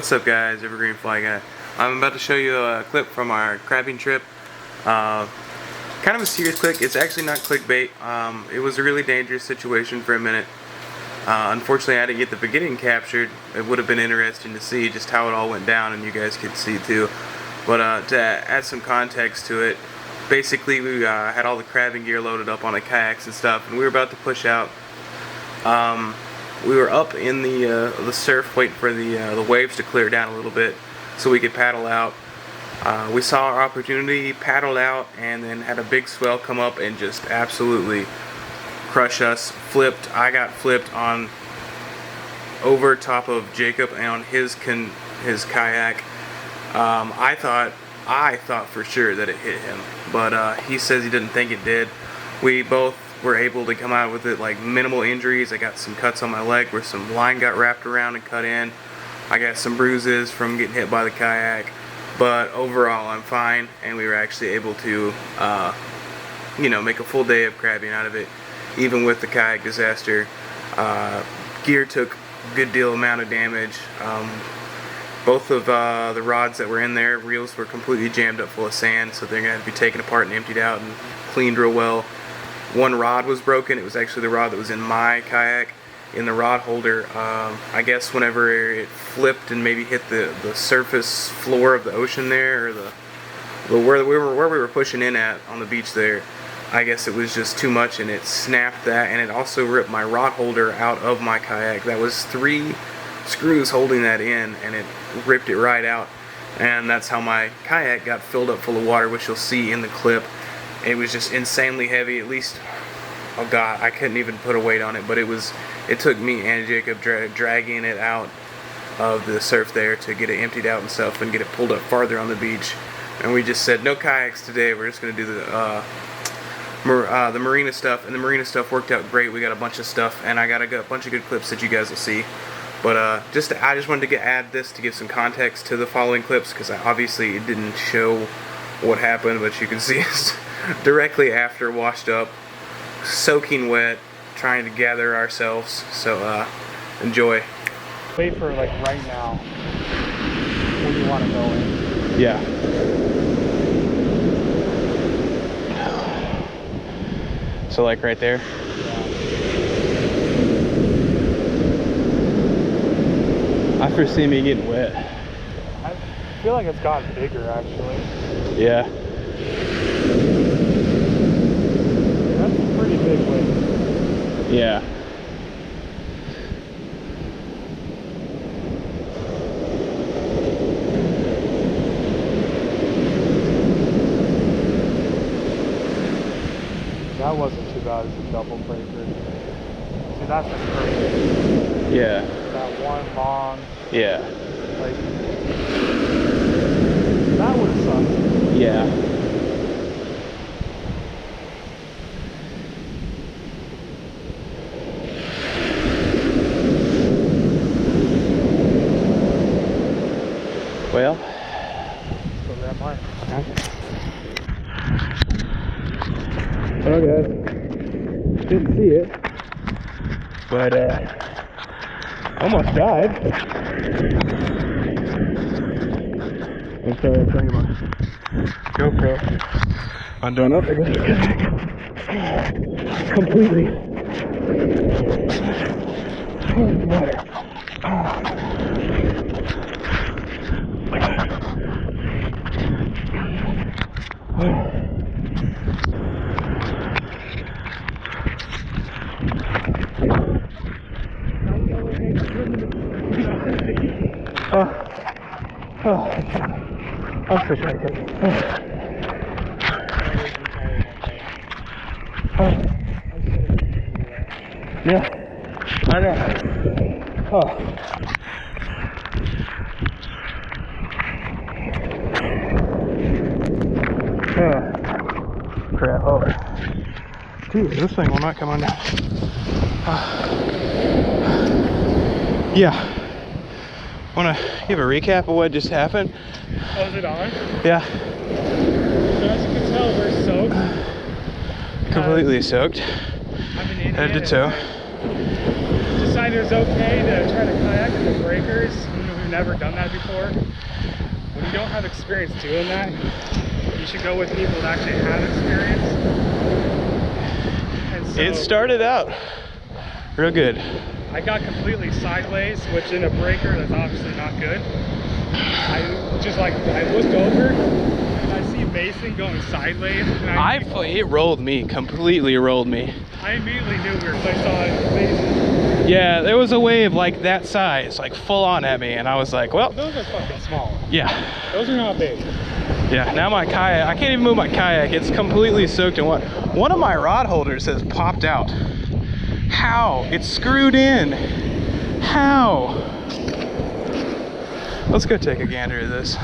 What's up guys, Evergreen Fly Guy. I'm about to show you a clip from our crabbing trip. Kind of a serious clip. It's actually not clickbait. It was a really dangerous situation for a minute. Unfortunately I didn't get the beginning captured. It would have been interesting to see just how it all went down, and you guys could see too. But to add some context to it, basically we had all the crabbing gear loaded up on the kayaks and stuff, and we were about to push out. We were up in the surf waiting for the waves to clear down a little bit so we could paddle out. We saw our opportunity, paddled out, and then had a big swell come up and just absolutely crush us. Flipped. I got flipped on over top of Jacob and on his kayak. I thought for sure that it hit him, but he says he didn't think it did. We both were able to come out with it like minimal injuries. I got some cuts on my leg where some line got wrapped around and cut in. I got some bruises from getting hit by the kayak, but overall I'm fine, and we were actually able to make a full day of crabbing out of it, even with the kayak disaster. Gear took a good deal amount of damage. Both of the rods that were in there, reels, were completely jammed up full of sand, so they're going to be taken apart and emptied out and cleaned real well. One rod was broken. It was actually the rod that was in my kayak, in the rod holder. I guess whenever it flipped and maybe hit the surface floor of the ocean there, or where we were pushing in at on the beach there, I guess it was just too much, and it snapped that, and it also ripped my rod holder out of my kayak. That was 3 screws holding that in, and it ripped it right out, and that's how my kayak got filled up full of water, which you'll see in the clip. It was just insanely heavy. At least, oh god, I couldn't even put a weight on it, but it took me and Jacob dragging it out of the surf there to get it emptied out and stuff and get it pulled up farther on the beach. And we just said no kayaks today, we're just going to do the marina stuff, and the marina stuff worked out great. We got a bunch of stuff, and I got a bunch of good clips that you guys will see. But I just wanted to add this to give some context to the following clips, because obviously it didn't show what happened, but you can see us directly after, washed up, soaking wet, trying to gather ourselves. So enjoy. Wait for like right now when you want to go in. Yeah. So like right there. I foresee me getting wet. I feel like it's gotten bigger actually. Yeah. That's a pretty big wave. Yeah. That wasn't too bad as a double breaker. See, that's the perfect. Yeah. That one long. Yeah. Like, that would have sucked. Yeah. Well, So that might. hello guys. Didn't see it, but almost died. I'm sorry, I'm talking about GoPro. I'm done up again. Completely. Holy water. I'm so sorry. Yeah, I know. Crap. Oh, dude, this thing will not come on down. Yeah. Want to give a recap of what just happened? Oh, is it on? Yeah. So as you can tell, we're soaked. Completely soaked. I'm an idiot. Head to toe. Decided it was okay to try to kayak in the breakers. We've never done that before, when you don't have experience doing that, you should go with people that actually have experience. And so, it started out real good. I got completely sideways, which in a breaker, that's obviously not good. I looked over and I see Mason going sideways. And It rolled me, completely rolled me. I immediately knew we were placed on Mason. Yeah, there was a wave like that size, like full on at me, and I was like, well. Those are fucking small. Yeah. Those are not big. Yeah, now my kayak, I can't even move my kayak. It's completely soaked in water. One of my rod holders has popped out. How? It's screwed in. How? Let's go take a gander at this.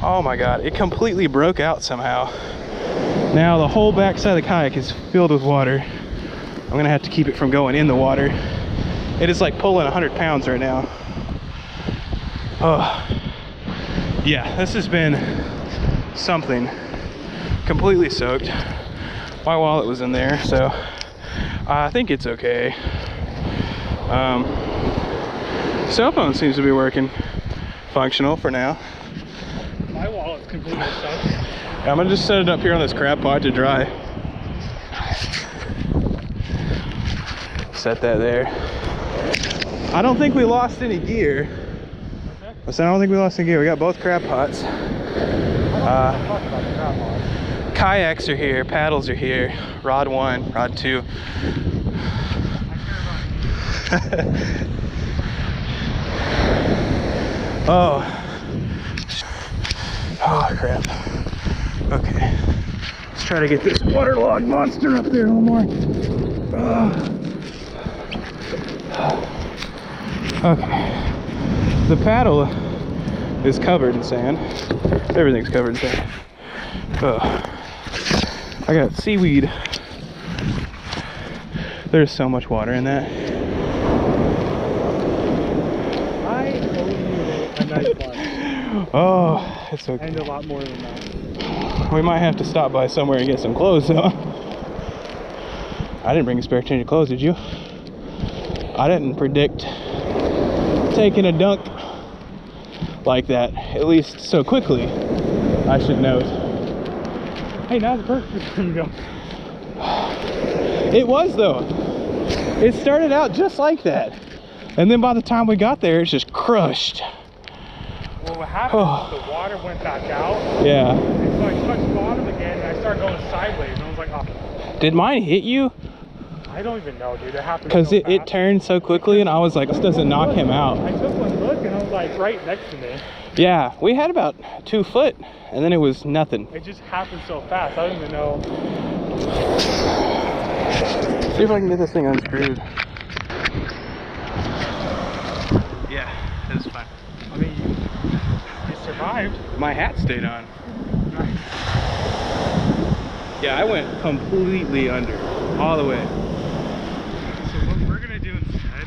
Oh my God, it completely broke out somehow. Now the whole back side of the kayak is filled with water. I'm gonna have to keep it from going in the water. It is like pulling 100 pounds right now. Oh, yeah, this has been something. Completely soaked. My wallet was in there, so I think it's okay. Cell phone seems to be working. Functional for now. My wallet's completely soaked. I'm gonna just set it up here on this crab pot to dry. Set that there. I don't think we lost any gear. I said I don't think we lost any gear. We got both crab pots. Kayaks are here, paddles are here. Rod 1, rod 2. Oh crap. Okay, let's try to get this waterlogged monster up there a little more. Okay, the paddle is covered in sand. Everything's covered in sand. I got seaweed. There's so much water in that. I owe you a nice lunch. Oh, it's okay. And a lot more than that. We might have to stop by somewhere and get some clothes though. I didn't bring a spare change of clothes, did you? I didn't predict taking a dunk like that, at least so quickly, I should note. Hey, now's the perfect time to go. It was though. It started out just like that. And then by the time we got there, it's just crushed. Well, what happened is the water went back out. Yeah. And so I touched bottom again and I started going sideways. And I was like, oh. Did mine hit you? I don't even know, dude. It happened Because so it turned so quickly and I was like, this doesn't knock him out. I took one look and I was like, right next to me. Yeah, we had about 2 foot and then it was nothing. It just happened so fast. I don't even know. See if I can get this thing unscrewed. Yeah, it's fine. I mean, you survived. My hat stayed on. Yeah, I went completely under, all the way. So what we're gonna do instead?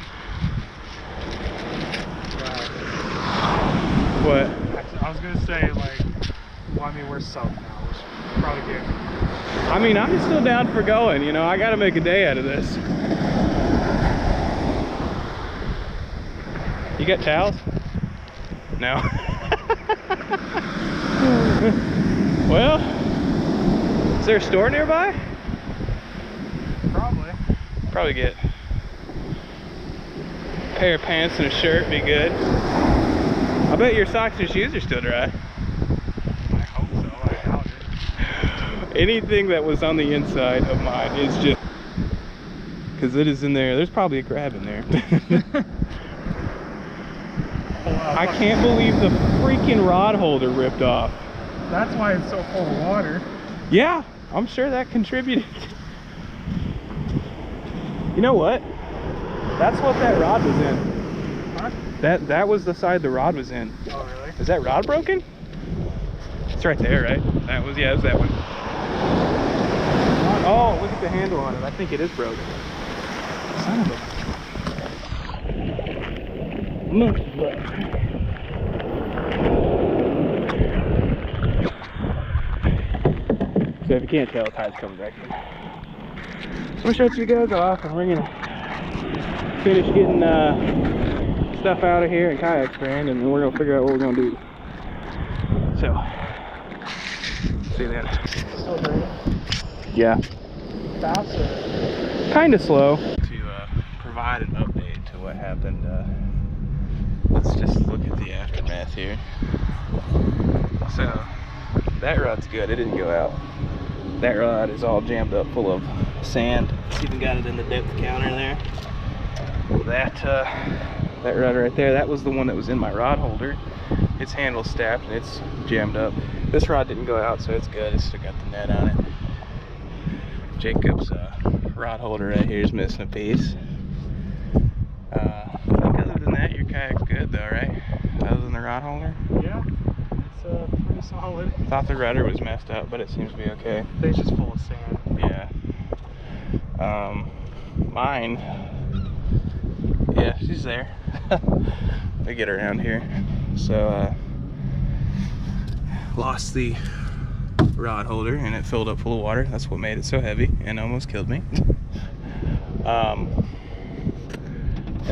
What? Actually, I was gonna say like, well, I mean we're south now. We should probably get. I mean, I'm still down for going. You know, I got to make a day out of this. You got towels? No. Well, is there a store nearby? Probably. Probably get a pair of pants and a shirt, be good. I bet your socks and shoes are still dry. I hope so. I doubt it. Anything that was on the inside of mine is just because it is in there. There's probably a crab in there. I can't believe the freaking rod holder ripped off. That's why it's so full of water. Yeah, I'm sure that contributed. You know what? That's what that rod was in. Huh? That was the side the rod was in. Oh, really? Is that rod broken? It's right there, right? That was, yeah, it was that one. Oh, look at the handle on it. I think it is broken. Son of a... So if you can't tell, the tide's coming back in. So I'm gonna shut you guys off and we're gonna finish getting stuff out of here and kayak strand, and then we're gonna figure out what we're gonna do. So, see you then. Still burning? Yeah. Fast or? Kind of slow. To provide an update to what happened, let's just look at the aftermath here. So, that rod's good. It didn't go out. That rod is all jammed up full of sand. It's even got it in the depth counter there. That rod right there, that was the one that was in my rod holder. Its handle's stacked and it's jammed up. This rod didn't go out, so it's good. It's still got the net on it. Jacob's rod holder right here is missing a piece. I think other than that, your kayak's good though, right? Other than the rod holder? Yeah, it's pretty solid. Thought the rudder was messed up, but it seems to be okay. I think it's just full of sand. Yeah. Mine, yeah, she's there. They get around here. So, lost the rod holder and it filled up full of water. That's what made it so heavy and almost killed me. And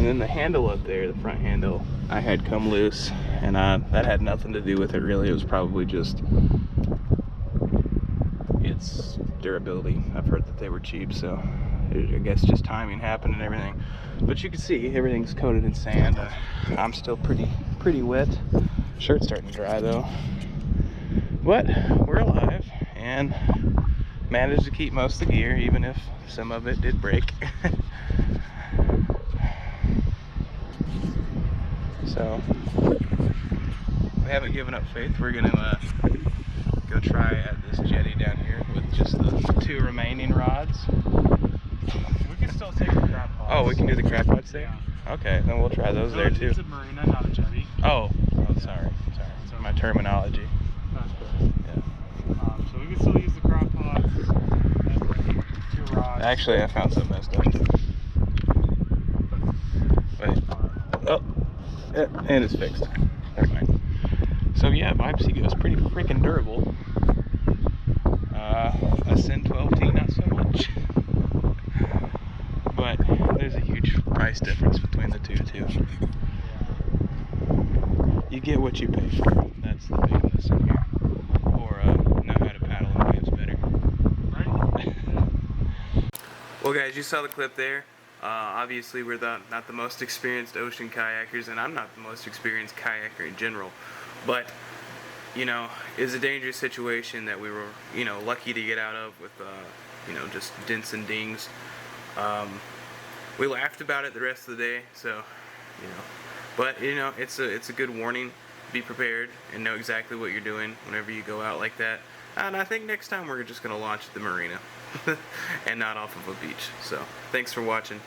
then the handle up there, the front handle, I had come loose, and that had nothing to do with it really. It was probably just its durability. I've heard that they were cheap, so I guess just timing happened and everything. But you can see everything's coated in sand. I'm still pretty wet. Shirt's starting to dry though. But we're alive and managed to keep most of the gear, even if some of it did break. So we haven't given up faith. We're gonna go try at this jetty down here with just the 2 remaining rods. We can still take the crab pots. Oh, we can do the crab pots there? Yeah. Okay, then we'll try those there too. It's a marina, not a jetty. Oh, sorry. So My terminology. that's good. Yeah. So we can still use the crab pots and the 2 rods. Actually, I found something messed up. Wait. Oh, yeah, and it's fixed. Never mind. So yeah, Vibe Seago is pretty freaking durable. A Sin 12T, not so much. But there's a huge price difference between the two too. You get what you pay for. That's the big lesson here. Or know how to paddle in waves better. Right? Well guys, you saw the clip there. Obviously we're not the most experienced ocean kayakers, and I'm not the most experienced kayaker in general, but you know, it's a dangerous situation that we were, you know, lucky to get out of with, you know, just dents and dings. We laughed about it the rest of the day, so, you know, but you know, it's a good warning. Be prepared and know exactly what you're doing whenever you go out like that. And I think next time we're just gonna launch at the marina and not off of a beach. So thanks for watching.